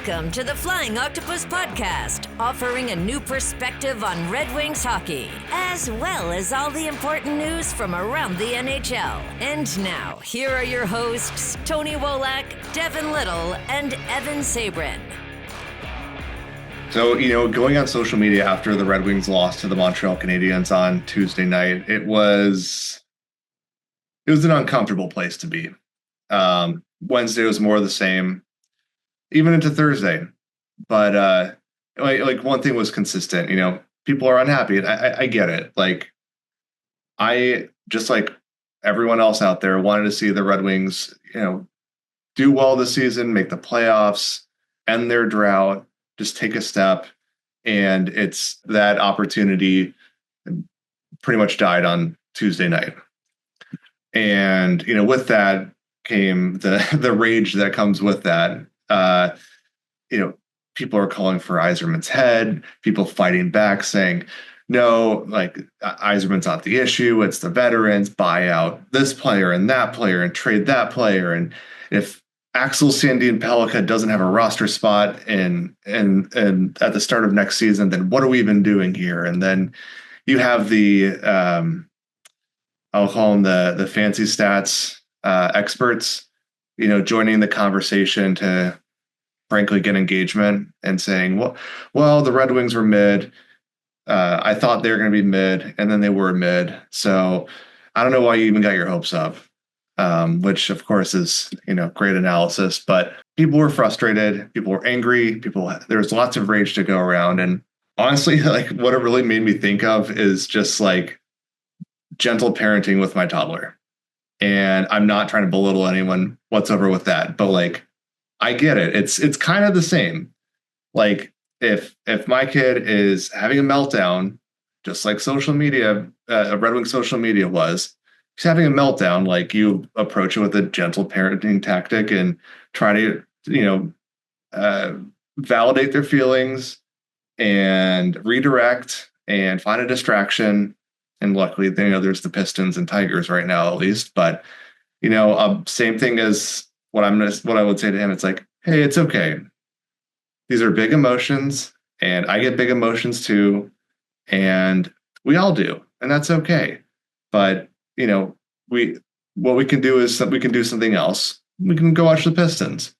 Welcome to the Flying Octopus Podcast, offering a new perspective on Red Wings hockey, as well as all the important news from around the NHL. And now, here are your hosts, Tony Wolak, Devin Little, and Evan Sabrin. So, going on social media after the Red Wings lost to the Montreal Canadiens on Tuesday night, it was an uncomfortable place to be. Wednesday was more of the same, even into Thursday. But like one thing was consistent. People are unhappy, and I get it. I just like everyone else out there wanted to see the Red Wings, do well this season, make the playoffs, end their drought, just take a step. And it's that opportunity pretty much died on Tuesday night. And, with that came the rage that comes with that. People are calling for Yzerman's head, people fighting back saying, no, Yzerman's not the issue. It's the veterans, buy out this player and that player and trade that player. And if Axel Sandin-Pellikka doesn't have a roster spot and at the start of next season, then what are we even doing here? And then you have the I'll call them the fancy stats experts, joining the conversation to frankly get engagement and saying, well, the Red Wings were mid. I thought they were going to be mid, and then they were mid. So I don't know why you even got your hopes up, which of course is, great analysis, but people were frustrated. People were angry. There was lots of rage to go around. And honestly, what it really made me think of is just gentle parenting with my toddler. And I'm not trying to belittle anyone whatsoever with that, but I get it. It's kind of the same. If my kid is having a meltdown, just like social media, Red Wing social media was, he's having a meltdown, you approach it with a gentle parenting tactic and try to, validate their feelings and redirect and find a distraction. And luckily, there's the Pistons and Tigers right now, at least. But, same thing as what I would say to him. It's hey, it's okay. These are big emotions, and I get big emotions too, and we all do, and that's okay. But what we can do is we can do something else. We can go watch the Pistons.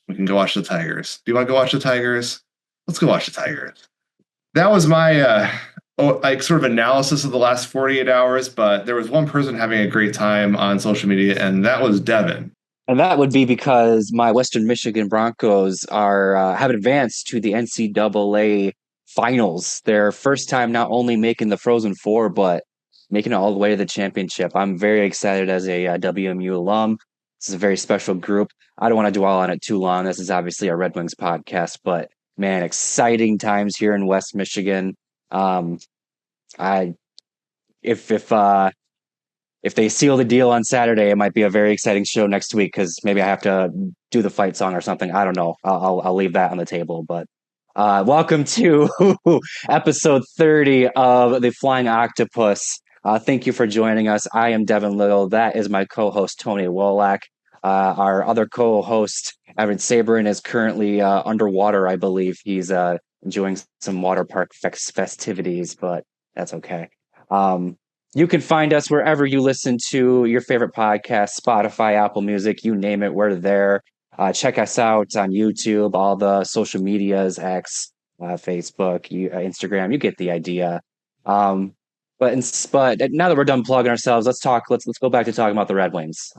We can go watch the Tigers. Do you want to go watch the Tigers? Let's go watch the Tigers. That was my sort of analysis of the last 48 hours, but there was one person having a great time on social media, and that was Devin. And that would be because my Western Michigan Broncos have advanced to the NCAA finals. Their first time not only making the Frozen Four, but making it all the way to the championship. I'm very excited as a WMU alum. This is a very special group. I don't want to dwell on it too long. This is obviously a Red Wings podcast, but man, exciting times here in West Michigan. If they seal the deal on Saturday, it might be a very exciting show next week because maybe I have to do the fight song or something. I don't know. I'll leave that on the table. But welcome to episode 30 of the Flying Octopus. Thank you for joining us. I am Devin Little. That is my co-host, Tony Wolak. Our other co-host, Evan Sabrin, is currently underwater, I believe. He's enjoying some water park festivities, but that's okay. You can find us wherever you listen to your favorite podcast, Spotify, Apple Music, you name it, we're there. Check us out on YouTube, all the social medias, X, Facebook, Instagram, you get the idea. But now that we're done plugging ourselves, let's go back to talking about the Red Wings.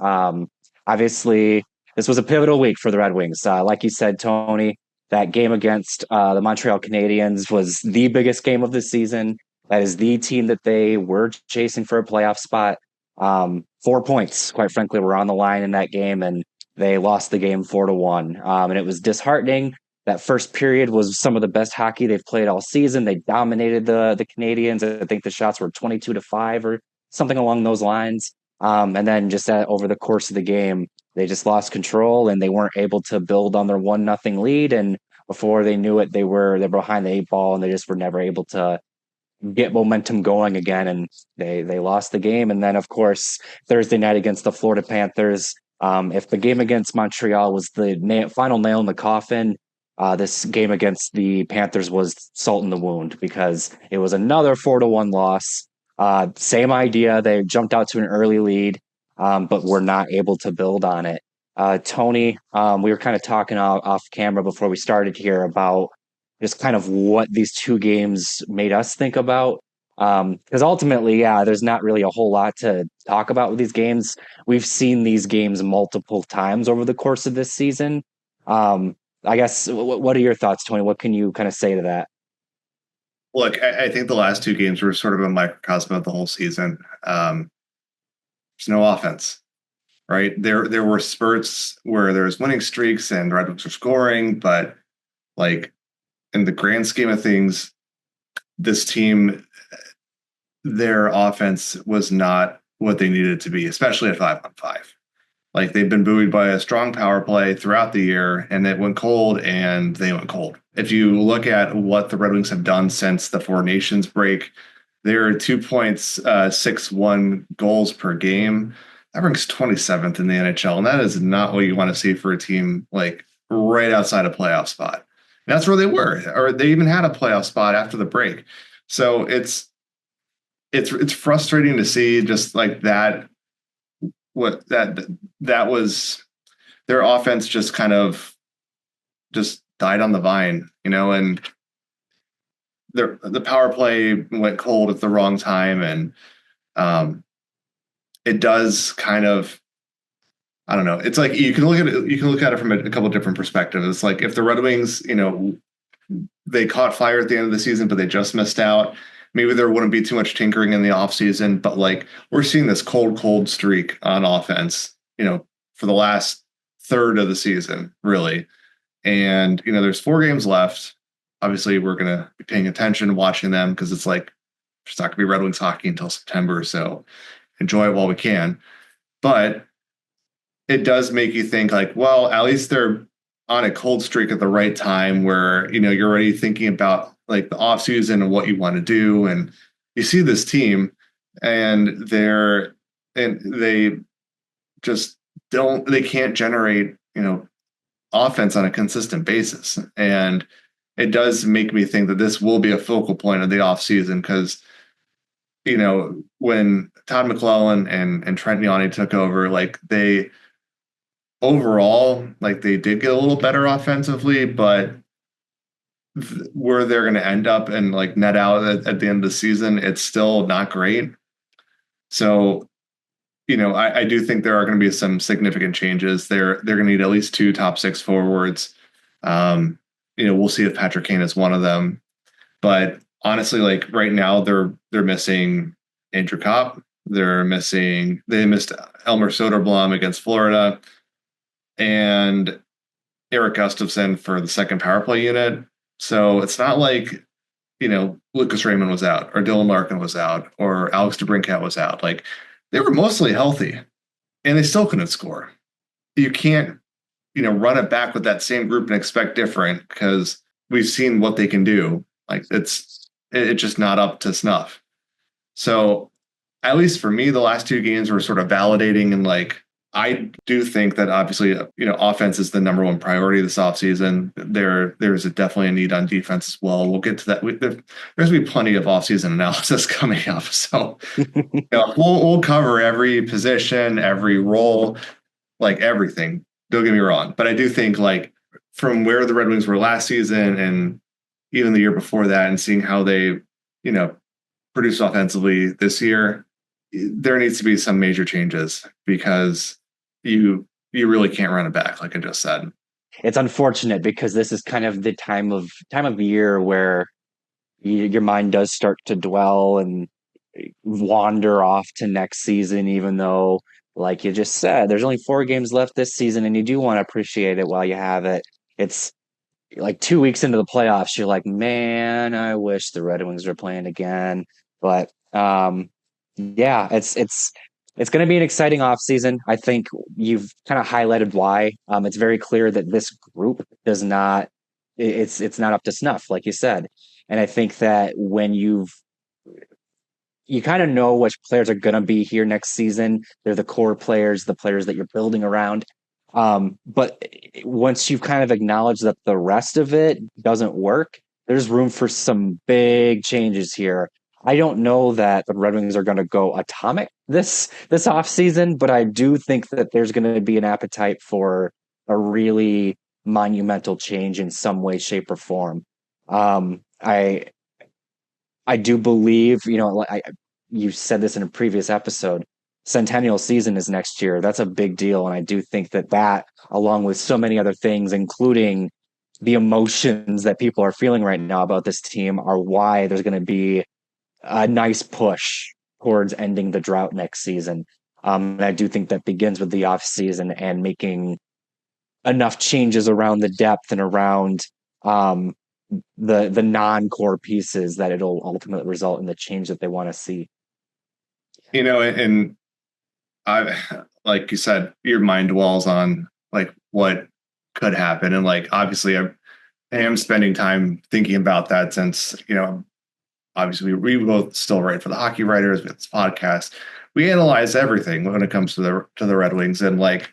Obviously, this was a pivotal week for the Red Wings. Like you said, Tony, that game against the Montreal Canadiens was the biggest game of the season. That is the team that they were chasing for a playoff spot. 4 points, quite frankly, were on the line in that game, and they lost the game 4-1. And it was disheartening. That first period was some of the best hockey they've played all season. They dominated the Canadiens. I think the shots were 22-5 or something along those lines. And then just over the course of the game, they just lost control and they weren't able to build on their 1-0 lead. And before they knew it, they were behind the 8 ball, and they just were never able to get momentum going again, and they lost the game. And then, of course, Thursday night against the Florida Panthers, if the game against Montreal was the final nail in the coffin, this game against the Panthers was salt in the wound because it was another 4-1 loss. Same idea. They jumped out to an early lead, but were not able to build on it. Tony, we were kind of talking off camera before we started here about just kind of what these two games made us think about. Because ultimately, yeah, there's not really a whole lot to talk about with these games. We've seen these games multiple times over the course of this season. I guess, what are your thoughts, Tony? What can you kind of say to that? Look, I think the last two games were sort of a microcosm of the whole season. There's no offense, right? There were spurts where there was winning streaks and Red Wings were scoring, but like in the grand scheme of things, this team, their offense was not what they needed to be, especially at 5-on-5. Like they've been buoyed by a strong power play throughout the year, and it went cold, and they went cold. If you look at what the Red Wings have done since the Four Nations break, they're 2.61 goals per game. That ranks 27th in the NHL, and that is not what you want to see for a team like right outside a playoff spot. And that's where they were, or they even had a playoff spot after the break. So it's frustrating to see just like that. What that was, their offense just kind of just died on the vine, and the power play went cold at the wrong time, and it does kind of, I don't know. It's like you can look at it from a couple of different perspectives. It's like if the Red Wings, they caught fire at the end of the season, but they just missed out. Maybe there wouldn't be too much tinkering in the offseason, but like we're seeing this cold streak on offense, for the last third of the season, really. And, there's 4 games left. Obviously, we're going to be paying attention, watching them, because it's like there's not going to be Red Wings hockey until September. So enjoy it while we can. But it does make you think like, well, at least they're on a cold streak at the right time where, you're already thinking about like the offseason and what you want to do. And you see this team and they just they can't generate, offense on a consistent basis. And it does make me think that this will be a focal point of the offseason because, when Todd McClellan and Trent Yawney took over, like they overall, like they did get a little better offensively, but where they're going to end up and like net out at the end of the season, it's still not great. So, I do think there are going to be some significant changes. They're going to need at least 2 top 6 forwards. We'll see if Patrick Kane is one of them. But honestly, like right now, they're missing Andrew Kopp. They missed Elmer Soderblom against Florida, and Eric Gustafson for the second power play unit. So it's not like, Lucas Raymond was out or Dylan Larkin was out or Alex DeBrincat was out. Like they were mostly healthy and they still couldn't score. You can't, run it back with that same group and expect different because we've seen what they can do. Like it's just not up to snuff. So at least for me, the last 2 games were sort of validating, and like, I do think that obviously, offense is the number one priority this offseason. There's definitely a need on defense as well. We'll get to that. There's going to be plenty of offseason analysis coming up. So we'll cover every position, every role, like everything. Don't get me wrong. But I do think like from where the Red Wings were last season and even the year before that and seeing how they, produce offensively this year, there needs to be some major changes because you really can't run it back, like I just said. It's unfortunate because this is kind of the time of year where your mind does start to dwell and wander off to next season, even though, like you just said, there's only 4 games left this season, and you do want to appreciate it while you have it. It's like 2 weeks into the playoffs, you're like, man, I wish the Red Wings were playing again. But yeah, it's going to be an exciting offseason. I think you've kind of highlighted why. It's very clear that this group does not, it's not up to snuff, like you said. And I think that when you kind of know which players are going to be here next season, they're the core players, the players that you're building around. But once you've kind of acknowledged that the rest of it doesn't work, there's room for some big changes here. I don't know that the Red Wings are going to go atomic this offseason, but I do think that there's going to be an appetite for a really monumental change in some way, shape, or form. I do believe, you said this in a previous episode, Centennial season is next year. That's a big deal. And I do think that, along with so many other things, including the emotions that people are feeling right now about this team, are why there's going to be a nice push towards ending the drought next season. And I do think that begins with the off season and making enough changes around the depth and around um, the non-core pieces that it'll ultimately result in the change that they want to see. And I, like you said, your mind dwells on like what could happen. And like, obviously I am spending time thinking about that since, obviously we both still write for the Hockey Writers with this podcast. We analyze everything when it comes to the Red Wings. And like,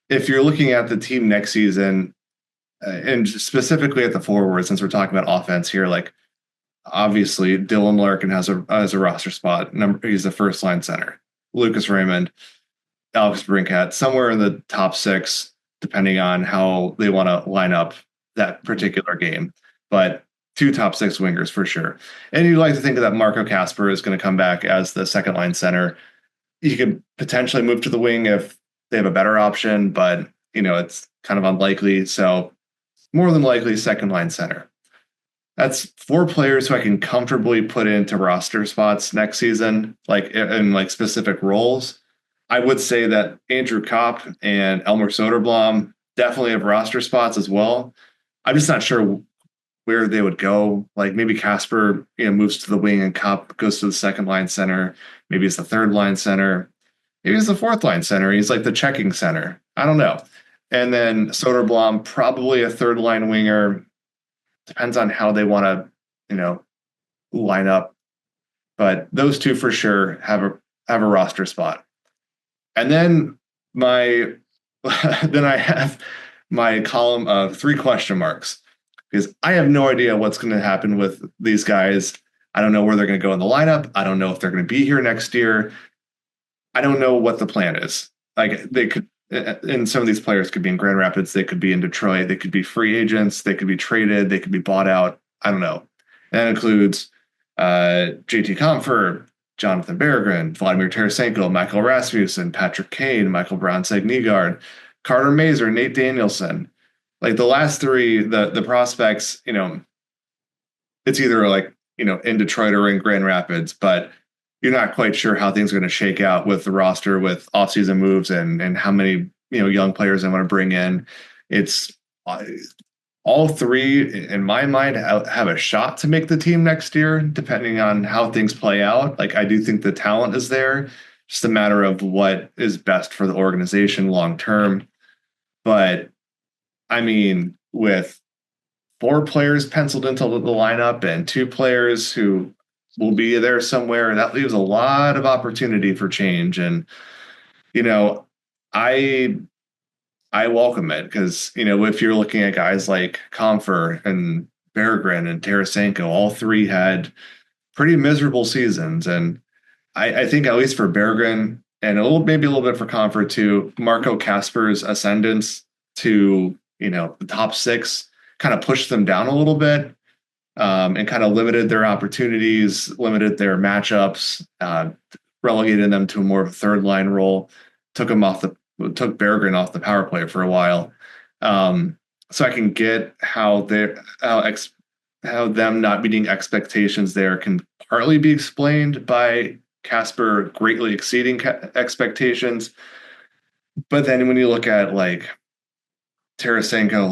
if you're looking at the team next season, and specifically at the forward, since we're talking about offense here, like obviously Dylan Larkin has a roster spot. He's the first line center. Lucas Raymond, Alex Brinkat, somewhere in the top 6, depending on how they want to line up that particular game. But 2 top 6 wingers for sure. And you'd like to think that Marco Kasper is going to come back as the second line center. You could potentially move to the wing if they have a better option, but it's kind of unlikely. So more than likely second line center. That's 4 players who I can comfortably put into roster spots next season, like in like specific roles. I would say that Andrew Kopp and Elmer Soderblom definitely have roster spots as well. I'm just not sure where they would go. Like maybe Kasper, moves to the wing and Kopp goes to the second line center. Maybe it's the third line center. Maybe it's the fourth line center. He's like the checking center. I don't know. And then Soderblom, probably a third line winger. Depends on how they want to, line up. But those 2 for sure have a roster spot. And then I have my column of 3 question marks because I have no idea what's going to happen with these guys. I don't know where they're going to go in the lineup. I don't know if they're going to be here next year. I don't know what the plan is. Like they could. And some of these players could be in Grand Rapids. They could be in Detroit. They could be free agents. They could be traded. They could be bought out. I don't know. And that includes JT Compher, Jonathan Berggren, Vladimir Tarasenko, Michael Rasmussen, Patrick Kane, Michael Bronseg-Nygaard, Carter Mazur, Nate Danielson. Like the last 3, the prospects, it's either like, in Detroit or in Grand Rapids, but you're not quite sure how things are going to shake out with the roster, with offseason moves and how many, young players they want to bring in. It's all 3 in my mind have a shot to make the team next year, depending on how things play out. Like I do think the talent is there, just a matter of what is best for the organization long-term. But I mean, with 4 players penciled into the lineup and 2 players who will be there somewhere, that leaves a lot of opportunity for change. And, I welcome it because, if you're looking at guys like Compher and Berggren and Tarasenko, all 3 had pretty miserable seasons. And I think at least for Berggren and maybe a little bit for Compher too, Marco Kasper's ascendance to, the top 6 kind of pushed them down a little bit. And kind of limited their opportunities, limited their matchups, relegated them to a more of a third line role, took Berggren off the power play for a while. So I can get how them not meeting expectations there can partly be explained by Kasper greatly exceeding expectations. But then when you look at like Tarasenko,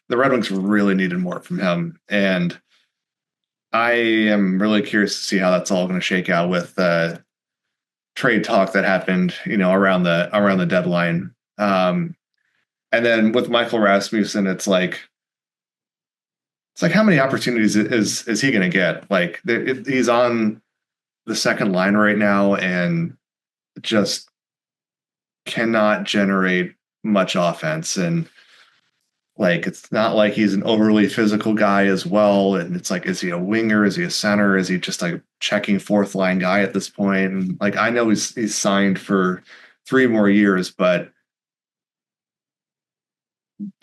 the Red Wings really needed more from him. And I am really curious to see how that's all going to shake out with the trade talk that happened, around the deadline. And then with Michael Rasmussen, it's like how many opportunities is he going to get? Like he's on the second line right now and just cannot generate much offense. And like, it's not like he's an overly physical guy as well. And it's like, is he a winger? Is he a center? Is he just like checking fourth line guy at this point? And like, I know he's signed for 3 more years, but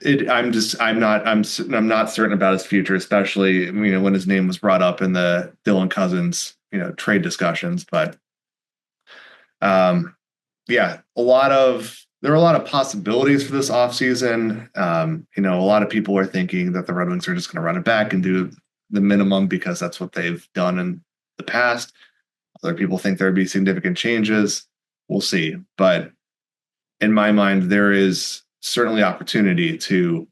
I'm not certain about his future, especially, when his name was brought up in the Dylan Cousins, trade discussions. But yeah, there are a lot of possibilities for this offseason. A lot of people are thinking that the Red Wings are just going to run it back and do the minimum because that's what they've done in the past. Other people think there'd be significant changes. We'll see. But in my mind, there is certainly opportunity to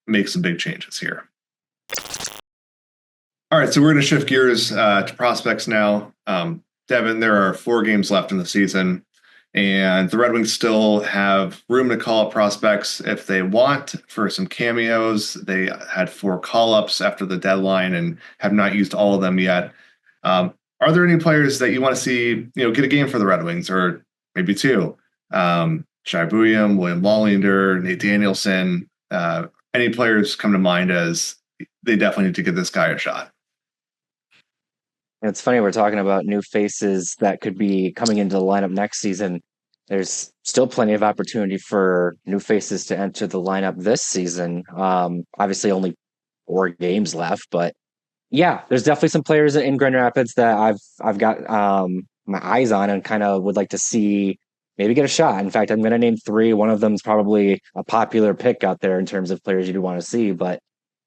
make some big changes here. All right, so we're going to shift gears to prospects now. Devin, there are 4 games left in the season, and the Red Wings still have room to call up prospects if they want for some cameos. They had 4 call-ups after the deadline and have not used all of them yet. Are there any players that you want to see, get a game for the Red Wings, or maybe 2? Shai Buium, William Wallinder, Nate Danielson. Any players come to mind as they definitely need to give this guy a shot? It's funny, we're talking about new faces that could be coming into the lineup next season. There's still plenty of opportunity for new faces to enter the lineup this season. Obviously, only 4 games left, but yeah, there's definitely some players in Grand Rapids that I've got my eyes on and kind of would like to see maybe get a shot. In fact, I'm going to name 3. One of them is probably a popular pick out there in terms of players you do want to see, but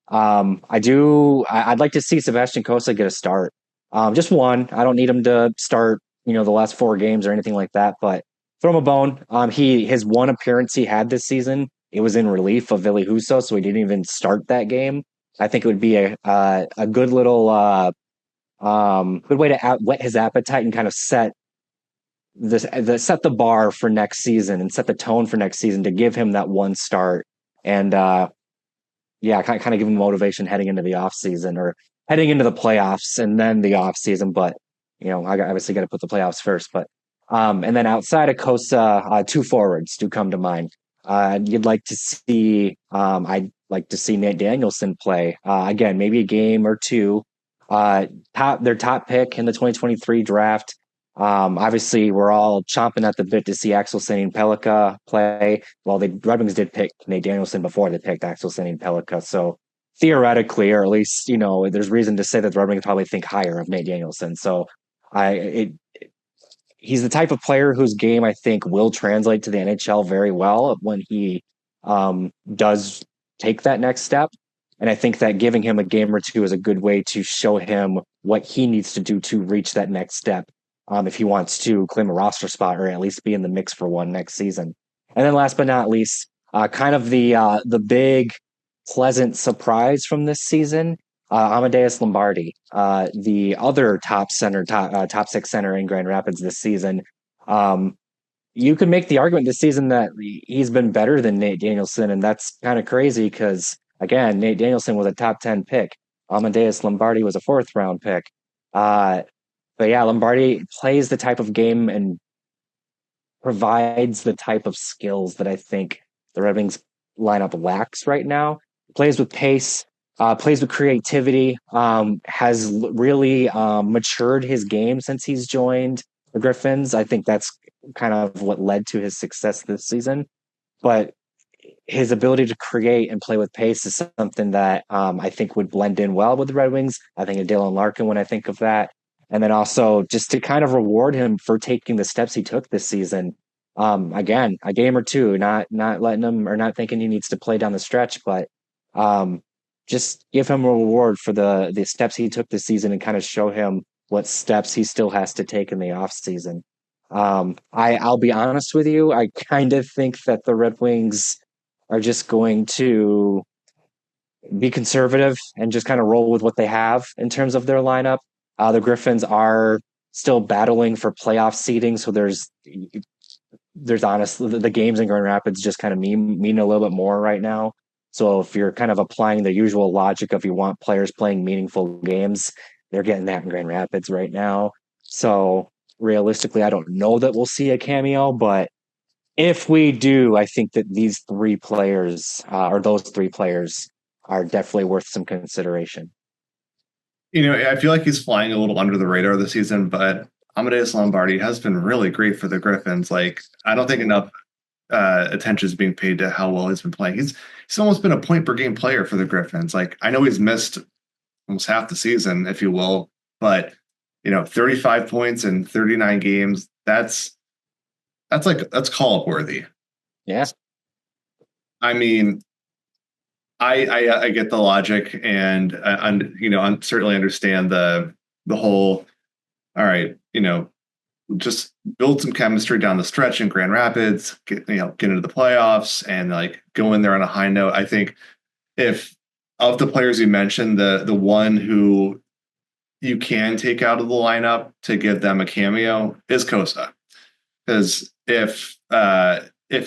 I'd like to see Sebastian Cossa get a start. Just one. I don't need him to start, the last 4 games or anything like that, but throw him a bone. His one appearance he had this season, it was in relief of Ville Husso, so he didn't even start that game. I think it would be a good little good way to whet his appetite and kind of set the bar for next season and set the tone for next season to give him that one start and kind of give him motivation heading into the off season or heading into the playoffs and then the off season. But I obviously got to put the playoffs first. But and then outside of Costa, 2 forwards do come to mind. I'd like to see Nate Danielson play again, maybe a game or 2. Their top pick in the 2023 draft. Obviously, we're all chomping at the bit to see Axel Sandin-Pellikka play. Well, the Red Wings did pick Nate Danielson before they picked Axel Sandin-Pellikka, so theoretically, or at least there's reason to say that the Red Wings probably think higher of Nate Danielson. So, he's the type of player whose game I think will translate to the NHL very well when he does take that next step. And I think that giving him a game or 2 is a good way to show him what he needs to do to reach that next step. If he wants to claim a roster spot or at least be in the mix for one next season. And then last but not least, kind of the big pleasant surprise from this season, Amadeus Lombardi, the other top 6 center in Grand Rapids this season. You could make the argument this season that he's been better than Nate Danielson, and that's kind of crazy because, again, Nate Danielson was a top 10 pick. Amadeus Lombardi was a 4th round pick. But yeah, Lombardi plays the type of game and provides the type of skills that I think the Red Wings lineup lacks right now. Plays with pace, plays with creativity, has really matured his game since he's joined the Griffins. I think that's kind of what led to his success this season. But his ability to create and play with pace is something that I think would blend in well with the Red Wings. I think of Dylan Larkin when I think of that. And then also just to kind of reward him for taking the steps he took this season. Again, a game or 2, not letting him or not thinking he needs to play down the stretch, but just give him a reward for the steps he took this season and kind of show him what steps he still has to take in the off season. I'll be honest with you. I kind of think that the Red Wings are just going to be conservative and just kind of roll with what they have in terms of their lineup. The Griffins are still battling for playoff seeding, so there's honestly the games in Grand Rapids just kind of mean a little bit more right now. So if you're kind of applying the usual logic of you want players playing meaningful games, they're getting that in Grand Rapids right now. So realistically, I don't know that we'll see a cameo, but If we do, I think that these three players, or those three players, are definitely worth some consideration. I feel like he's flying a little under the radar this season, but Amadeus Lombardi has been really great for the Griffins. Like, I don't think enough attention is being paid to how well he's been playing. He's almost been a point per game player for the Griffins. Like, I know he's missed almost half the season, if you will, but 35 points in 39 games, that's call up worthy. Yeah. I mean, I get the logic, and I certainly understand the whole. All right, just build some chemistry down the stretch in Grand Rapids, get into the playoffs, and like go in there on a high note. I think if of the players you mentioned, the one who you can take out of the lineup to give them a cameo is Kosa, because if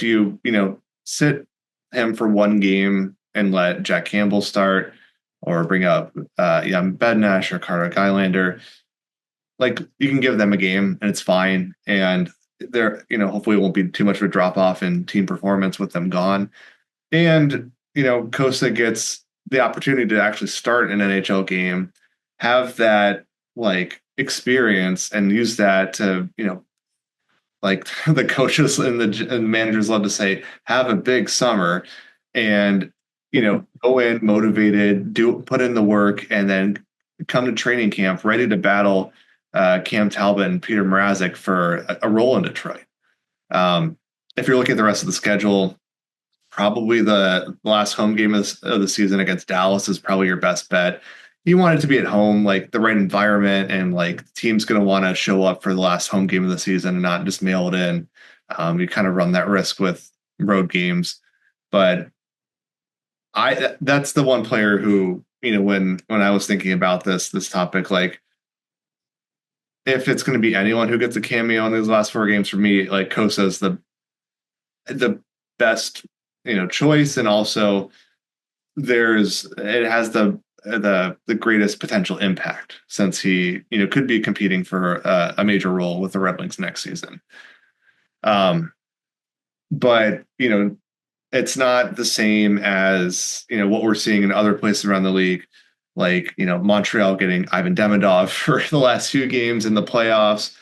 you sit him for one game and let Jack Campbell start, or bring up Jan Bednash or Carter Gylander, like you can give them a game and it's fine. And there, hopefully it won't be too much of a drop off in team performance with them gone. And, Kosa gets the opportunity to actually start an NHL game, have that like experience and use that to, like the coaches and the managers love to say, have a big summer and, go in motivated, put in the work, and then come to training camp ready to battle Cam Talbot and Peter Mrazek for a role in Detroit. If you're looking at the rest of the schedule, probably the last home game of the season against Dallas is probably your best bet. You want it to be at home, like the right environment, and like the team's going to want to show up for the last home game of the season and not just mail it in. You kind of run that risk with road games, but that's the one player who, when I was thinking about this topic, like if it's going to be anyone who gets a cameo in these last four games, for me, like Kosa is the best, choice. And also it has the greatest potential impact, since he, could be competing for a major role with the Red Wings next season. But, it's not the same as, what we're seeing in other places around the league, like, Montreal getting Ivan Demidov for the last few games in the playoffs.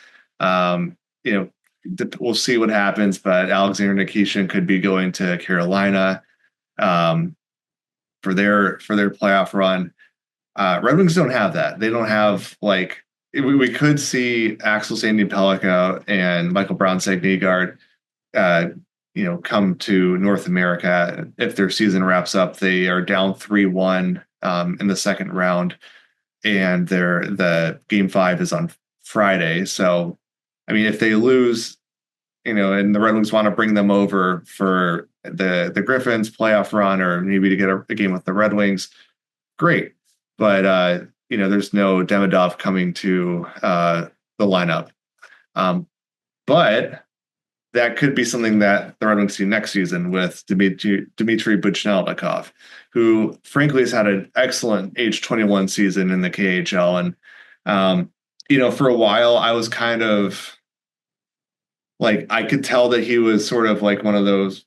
We'll see what happens, but Alexander Nikishin could be going to Carolina for their playoff run. Red Wings don't have that. They don't have, like, we could see Axel Sandy-Pellica and Michael Brown-Sagnegaard come to North America. If their season wraps up, they are down 3-1 in the second round, and the game 5 is on Friday. So, I mean, if they lose, and the Red Wings want to bring them over for the Griffins playoff run, or maybe to get a game with the Red Wings, great. But there's no Demidov coming to the lineup. But that could be something that the Red Wings see next season with Dmitry Buchnelnikov, who frankly has had an excellent age 21 season in the KHL. And, for a while I was kind of like, I could tell that he was sort of like one of those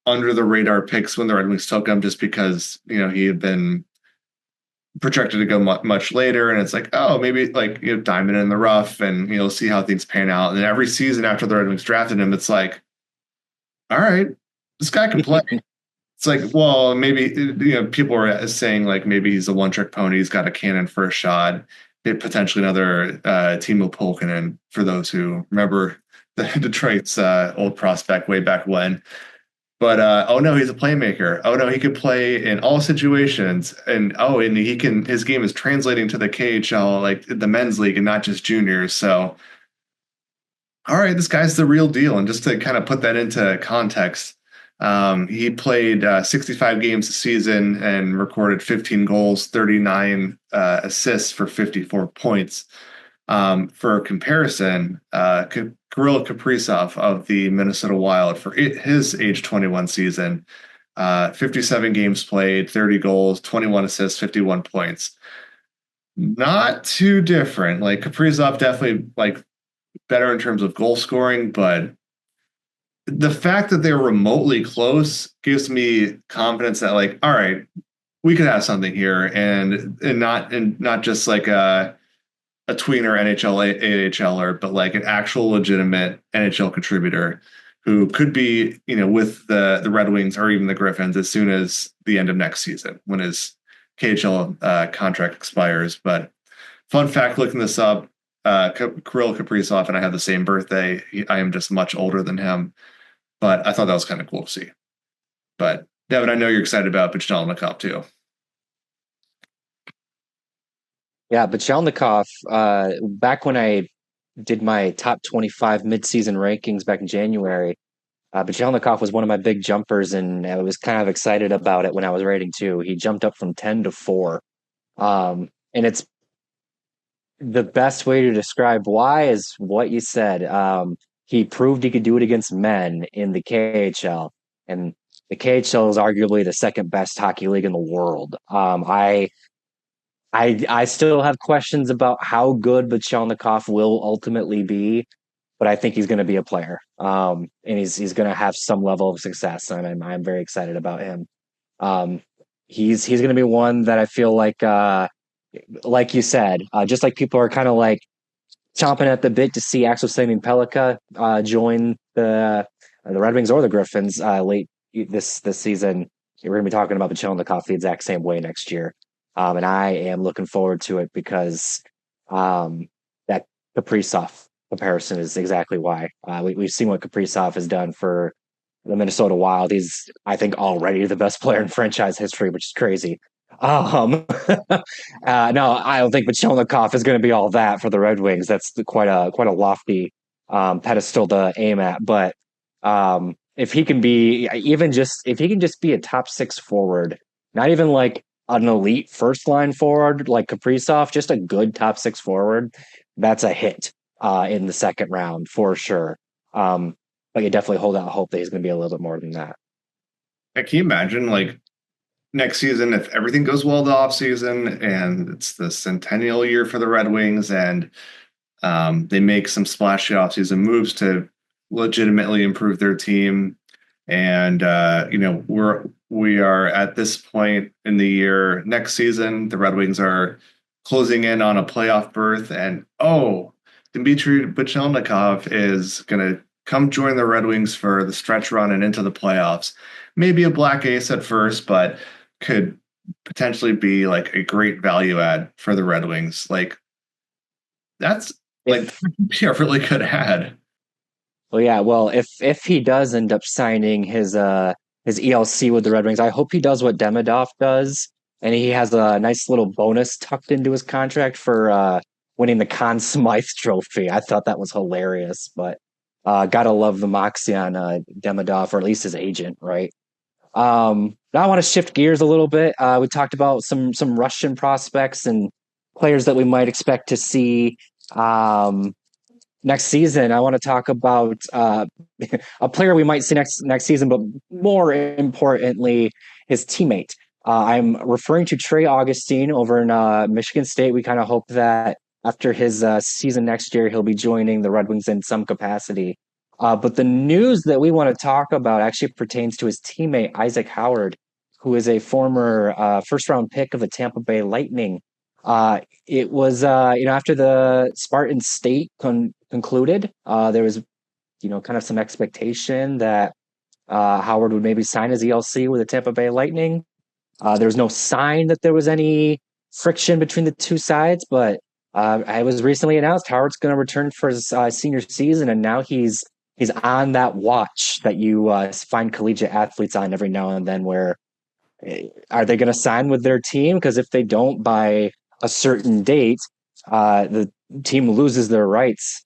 under the radar picks when the Red Wings took him, just because, he had been projected to go much later. And it's like, oh, maybe like, diamond in the rough, and, see how things pan out. And then every season after the Red Wings drafted him, it's like, all right, this guy can play. It's like, well, maybe, people are saying like, maybe he's a one-trick pony. He's got a cannon for a shot. Potentially another Timo Pulkkinen, for those who remember the Detroit's old prospect way back when. But oh no, he's a playmaker. Oh no, he could play in all situations, and his game is translating to the KHL, like the men's league, and not just juniors. So, all right, this guy's the real deal. And just to kind of put that into context, he played 65 games a season and recorded 15 goals, 39 assists for 54 points. For comparison, Kirill Kaprizov of the Minnesota Wild, for his age 21 season, 57 games played, 30 goals, 21 assists, 51 points. Not too different. Like Kaprizov definitely like better in terms of goal scoring, but the fact that they're remotely close gives me confidence that, like, all right, we could have something here, and not just like a tweener NHL AHLer, but like an actual legitimate NHL contributor who could be, with the Red Wings or even the Griffins as soon as the end of next season when his KHL contract expires. But fun fact, looking this up, Kirill Kaprizov and I have the same birthday. I am just much older than him, but I thought that was kind of cool to see. But Devin, I know you're excited about Pichelnikov too. Yeah, Pichelnikov, back when I did my top 25 midseason rankings back in January, Pichelnikov was one of my big jumpers, and I was kind of excited about it when I was rating too. He jumped up from 10 to 4. And it's the best way to describe why is what you said. He proved he could do it against men in the KHL, and the KHL is arguably the second best hockey league in the world. I still have questions about how good Bachelnikov will ultimately be, but I think he's going to be a player, and he's going to have some level of success. And I'm very excited about him. He's going to be one that I feel like you said, just like people are kind of like chomping at the bit to see Axel Semien-Pellikka join the Red Wings or the Griffins late this season. We're going to be talking about Bachelnikov the exact same way next year. And I am looking forward to it because that Kaprizov comparison is exactly why. We've seen what Kaprizov has done for the Minnesota Wild. He's, I think, already the best player in franchise history, which is crazy. No, I don't think Pachelnikov is going to be all that for the Red Wings. That's quite a lofty pedestal to aim at. But if he can be if he can just be a top 6 forward, not even like an elite first line forward like Kaprizov, just a good top 6 forward, that's a hit in the second round for sure. But you definitely hold out hope that he's going to be a little bit more than that. Can you imagine, like, next season, if everything goes well the offseason and it's the centennial year for the Red Wings and they make some splashy offseason moves to legitimately improve their team, and we are at this point in the year next season, the Red Wings are closing in on a playoff berth, and Dmitry Pachelnikov is going to come join the Red Wings for the stretch run and into the playoffs. Maybe a black ace at first, but could potentially be like a great value add for the Red Wings. Like, that's like be a really good ad. Well, yeah. Well, if he does end up signing his ELC with the Red Wings, I hope he does what Demidov does, and he has a nice little bonus tucked into his contract for winning the Conn Smythe Trophy. I thought that was hilarious, but gotta love the moxie on Demidov, or at least his agent, right? Now I want to shift gears a little bit. We talked about some Russian prospects and players that we might expect to see next season. I want to talk about a player we might see next season, but more importantly, his teammate. I'm referring to Trey Augustine over in Michigan State. We kind of hope that after his season next year, he'll be joining the Red Wings in some capacity. But the news that we want to talk about actually pertains to his teammate, Isaac Howard, who is a former first-round pick of the Tampa Bay Lightning. It was, after the Spartan State concluded, there was, kind of some expectation that Howard would maybe sign his ELC with the Tampa Bay Lightning. There was no sign that there was any friction between the two sides, but it was recently announced Howard's going to return for his senior season, and now he's on that watch that you find collegiate athletes on every now and then, where are they going to sign with their team? Because if they don't by a certain date, the team loses their rights.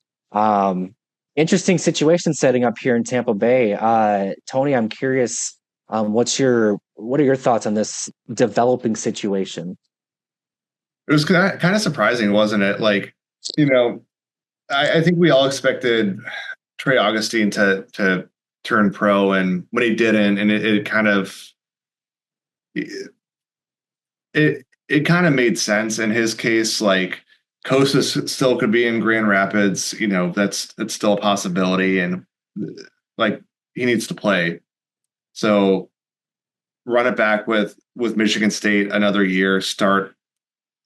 Interesting situation setting up here in Tampa Bay. Tony, I'm curious, what are your thoughts on this developing situation? It was kind of surprising, wasn't it? Like, I think we all expected Trey Augustine to turn pro, and when he didn't, and it kind of made sense in his case. Like, Kostas still could be in Grand Rapids, that's still a possibility, and like he needs to play. So run it back with Michigan State another year, start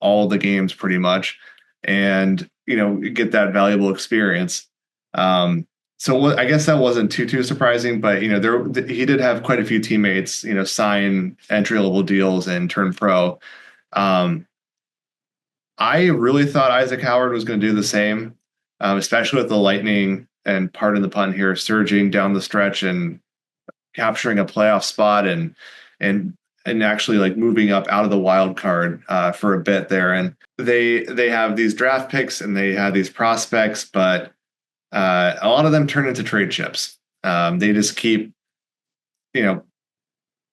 all the games pretty much, and get that valuable experience. So I guess that wasn't too surprising, but he did have quite a few teammates sign entry level deals and turn pro. I really thought Isaac Howard was going to do the same, especially with the Lightning, and pardon the pun here, surging down the stretch and capturing a playoff spot and actually like moving up out of the wild card for a bit there. And they have these draft picks and they have these prospects, but a lot of them turn into trade chips. They just keep,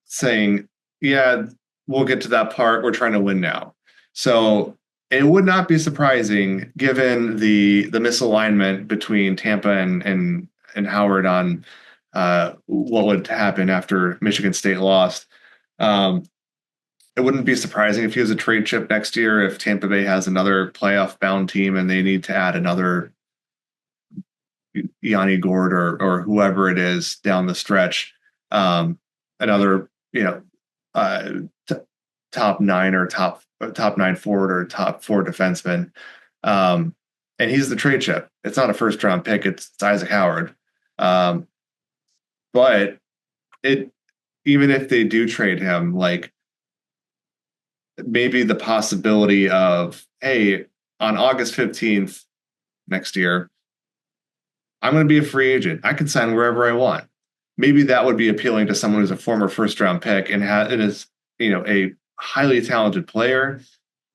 saying, yeah, we'll get to that part. We're trying to win now. So it would not be surprising, given the misalignment between Tampa and Howard on what would happen after Michigan State lost. It wouldn't be surprising if he was a trade chip next year, if Tampa Bay has another playoff bound team and they need to add another Yanni Gord or whoever it is down the stretch, another top nine or top nine forward or top four defenseman, and he's the trade chip. It's not a first round pick. It's Isaac Howard. But even if they do trade him, like maybe the possibility of, hey, on August 15th next year, I'm going to be a free agent. I can sign wherever I want. Maybe that would be appealing to someone who's a former first round pick and is a highly talented player,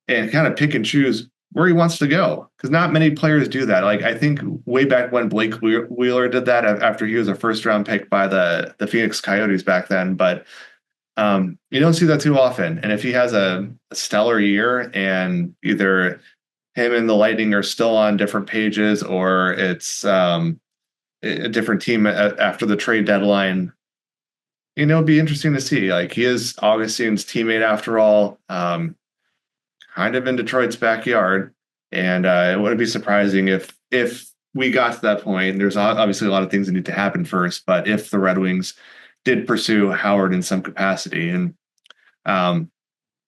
and kind of pick and choose where he wants to go, because not many players do that. Like I think way back when Blake Wheeler did that after he was a first round pick by the Phoenix Coyotes back then, but you don't see that too often. And if he has a stellar year and either him and the Lightning are still on different pages or it's a different team after the trade deadline, it'd be interesting to see. Like he is Augustine's teammate after all. Kind of in Detroit's backyard, and it wouldn't be surprising if we got to that point. There's obviously a lot of things that need to happen first, but if the Red Wings did pursue Howard in some capacity, and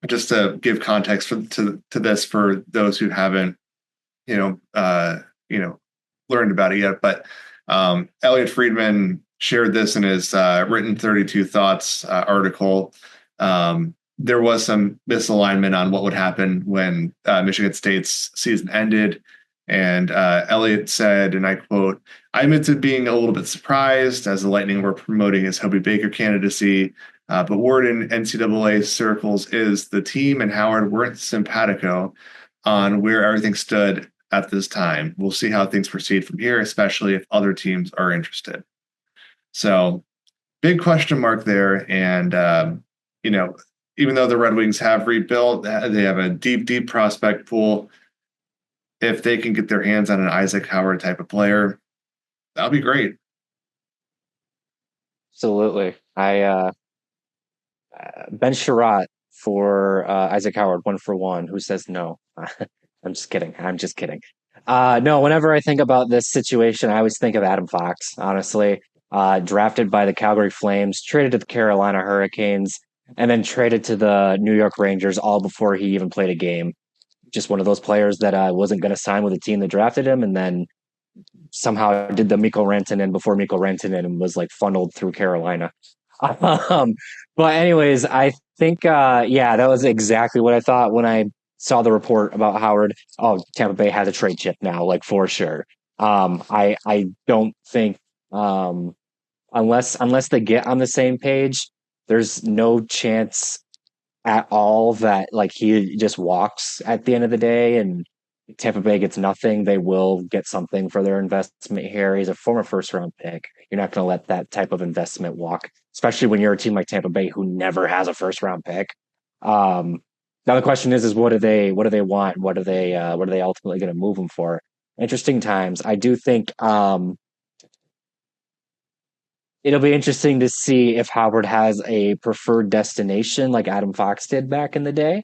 just to give context to this for those who haven't learned about it yet, but Elliot Friedman shared this in his written 32 Thoughts article. There was some misalignment on what would happen when Michigan State's season ended. And Elliott said, and I quote, "I admit to being a little bit surprised as the Lightning were promoting his Hobie Baker candidacy, but word in NCAA circles is the team and Howard weren't simpatico on where everything stood at this time. We'll see how things proceed from here, especially if other teams are interested." So big question mark there. And, even though the Red Wings have rebuilt, they have a deep prospect pool. If they can get their hands on an Isaac Howard type of player, that'll be great. Absolutely. Ben Sherratt for Isaac Howard, 1-for-1. Who says no? I'm just kidding. No, whenever I think about this situation, I always think of Adam Fox, honestly. Drafted by the Calgary Flames, traded to the Carolina Hurricanes, and then traded to the New York Rangers all before he even played a game. Just one of those players that wasn't going to sign with a team that drafted him, and then somehow did the Mikko Rantanen before Mikko Rantanen and was like funneled through Carolina. But anyways, I think, that was exactly what I thought when I saw the report about Howard. Oh, Tampa Bay has a trade chip now, like for sure. I don't think, unless they get on the same page, there's no chance at all that like he just walks at the end of the day and Tampa Bay gets nothing. They will get something for their investment here. He's a former first round pick. You're not going to let that type of investment walk, especially when you're a team like Tampa Bay who never has a first round pick. Now the question is what do they want? What are they ultimately going to move him for? Interesting times. I do think it'll be interesting to see if Howard has a preferred destination like Adam Fox did back in the day.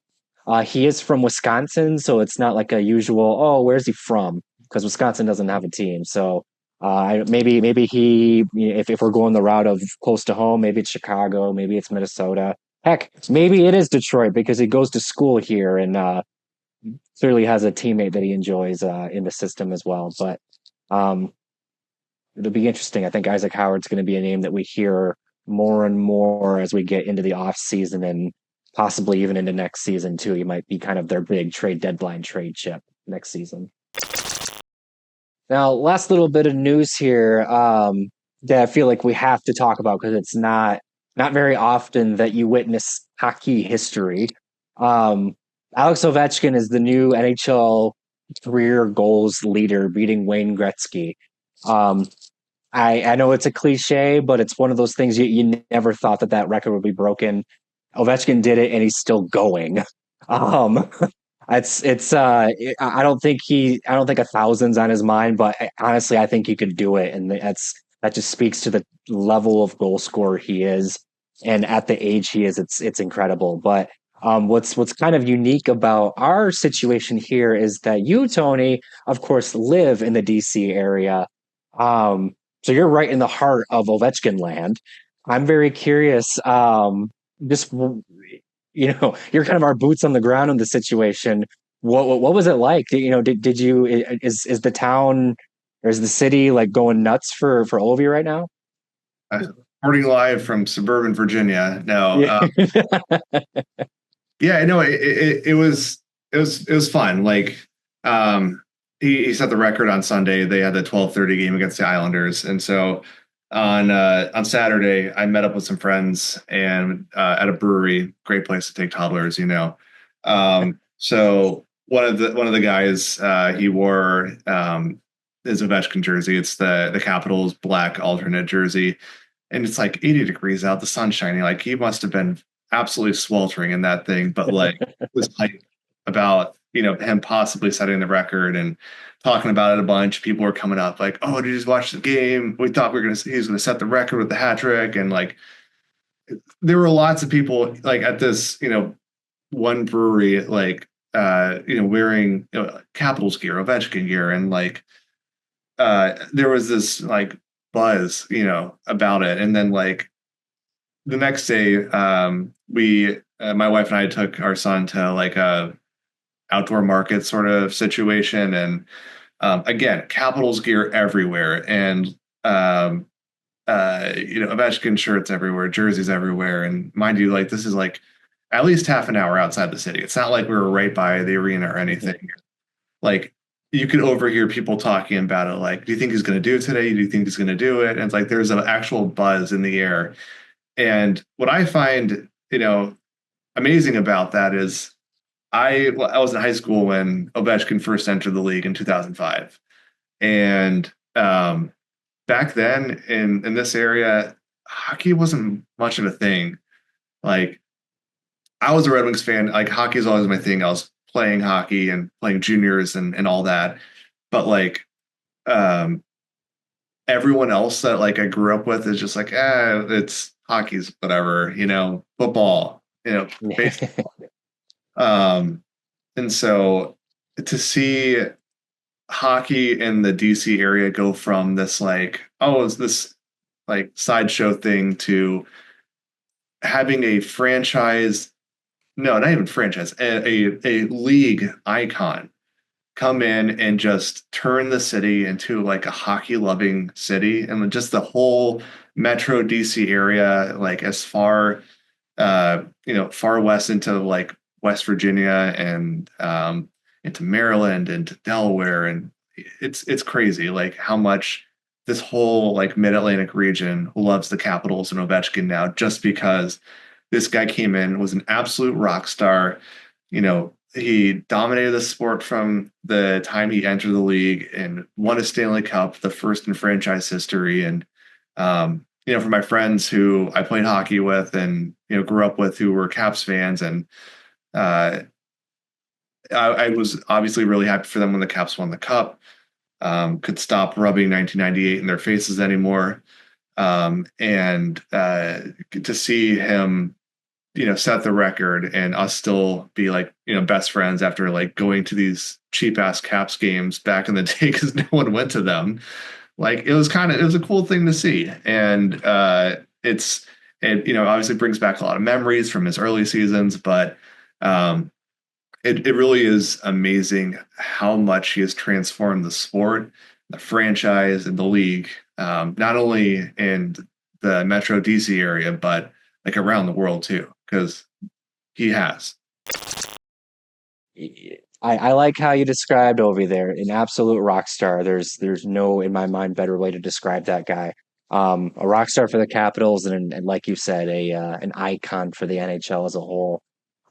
He is from Wisconsin, so it's not like a usual, where's he from? Because Wisconsin doesn't have a team. So Maybe he, if we're going the route of close to home, maybe it's Chicago, maybe it's Minnesota. Heck, maybe it is Detroit because he goes to school here and clearly has a teammate that he enjoys in the system as well. But um, it'll be interesting. I think Isaac Howard's going to be a name that we hear more and more as we get into the off season and possibly even into next season too. He might be kind of their big trade deadline trade chip next season. Now, last little bit of news here that I feel like we have to talk about because it's not very often that you witness hockey history. Alex Ovechkin is the new NHL career goals leader, beating Wayne Gretzky. I know it's a cliche, but it's one of those things you never thought that record would be broken. Ovechkin did it, and he's still going. Um, I don't think a thousand's on his mind, but honestly, I think he could do it, and that just speaks to the level of goal scorer he is, and at the age he is, it's incredible. But what's kind of unique about our situation here is that you, Tony, of course, live in the DC area. So you're right in the heart of Ovechkin land. I'm very curious. Just you're kind of our boots on the ground in the situation. What was it like? Did you is the town or is the city like going nuts for Ovi right now? Reporting live from suburban Virginia. No, Yeah. yeah, no, it was fun. Like, he set the record on Sunday. They had the 12:30 game against the Islanders, and so on Saturday I met up with some friends and at a brewery, great place to take toddlers, you know. So one of the guys, he wore his Ovechkin jersey. It's the Capitals black alternate jersey, and it's like 80 degrees out, the sun's shining. Like, he must have been absolutely sweltering in that thing, but like was hyped about him possibly setting the record and talking about it a bunch. People were coming up like, "Oh, did you just watch the game? We thought he was gonna set the record with the hat trick." And like, there were lots of people like at this one brewery like wearing Capitals gear, Ovechkin gear, and like there was this like buzz about it. And then like the next day, we my wife and I took our son to like a outdoor market sort of situation, and again, Capitals gear everywhere, and Ovechkin shirts everywhere, jerseys everywhere, and mind you, like, this is like at least half an hour outside the city. It's not like we were right by the arena or anything. Like, you could overhear people talking about it. Like, do you think he's going to do it today? Do you think he's going to do it? And it's like there's an actual buzz in the air. And what I find, amazing about that is I was in high school when Ovechkin first entered the league in 2005. And back then in this area, hockey wasn't much of a thing. Like, I was a Red Wings fan. Like, hockey is always my thing. I was playing hockey and playing juniors and all that. But like, everyone else that like I grew up with is just like, it's hockey's whatever, football, baseball. And so to see hockey in the DC area go from this like, oh, it's this like sideshow thing to having a franchise, no, not even franchise, a league icon come in and just turn the city into like a hockey loving city, and just the whole metro DC area, like as far far west into like West Virginia and into Maryland and to Delaware, and it's crazy like how much this whole like mid-Atlantic region loves the Capitals and Ovechkin now, just because this guy came in, was an absolute rock star. He dominated the sport from the time he entered the league and won a Stanley Cup, the first in franchise history. And for my friends who I played hockey with and grew up with, who were Caps fans, and I was obviously really happy for them when the Caps won the Cup. Could stop rubbing 1998 in their faces anymore. And to see him set the record and us still be like, best friends after like going to these cheap ass Caps games back in the day because no one went to them. like it was a cool thing to see. And it obviously brings back a lot of memories from his early seasons, but it really is amazing how much he has transformed the sport, the franchise, and the league, not only in the Metro DC area, but like around the world too, because he has. I like how you described Ovi there, an absolute rock star. There's no, in my mind, better way to describe that guy. A rock star for the Capitals, and like you said, an icon for the NHL as a whole.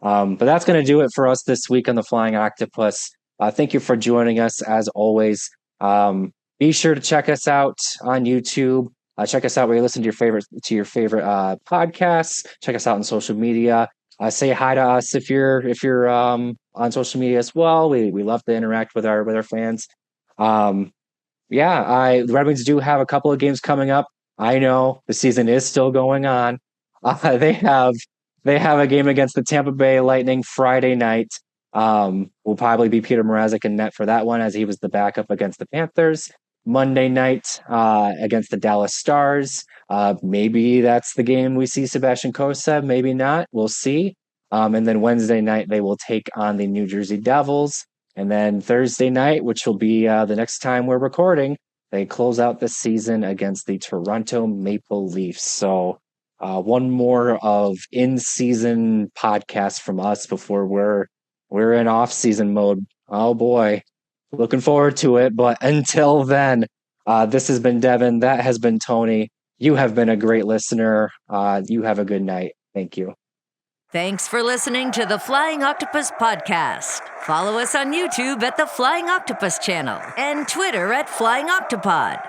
But that's going to do it for us this week on the Flying Octopus. Thank you for joining us as always. Be sure to check us out on YouTube. Check us out where you listen to your favorite podcasts. Check us out on social media. Say hi to us if you're on social media as well. We love to interact with our fans. The Red Wings do have a couple of games coming up. I know the season is still going on. They have a game against the Tampa Bay Lightning Friday night. Will probably be Peter Mrazek in net for that one, as he was the backup against the Panthers. Monday night against the Dallas Stars. Maybe that's the game we see Sebastian Kosev. Maybe not. We'll see. And then Wednesday night, they will take on the New Jersey Devils. And then Thursday night, which will be the next time we're recording, they close out the season against the Toronto Maple Leafs. So one more of in-season podcast from us before we're in off-season mode. Oh boy, looking forward to it. But until then, this has been Devin. That has been Tony. You have been a great listener. You have a good night. Thank you. Thanks for listening to the Flying Octopus Podcast. Follow us on YouTube at the Flying Octopus channel and Twitter at Flying Octopod.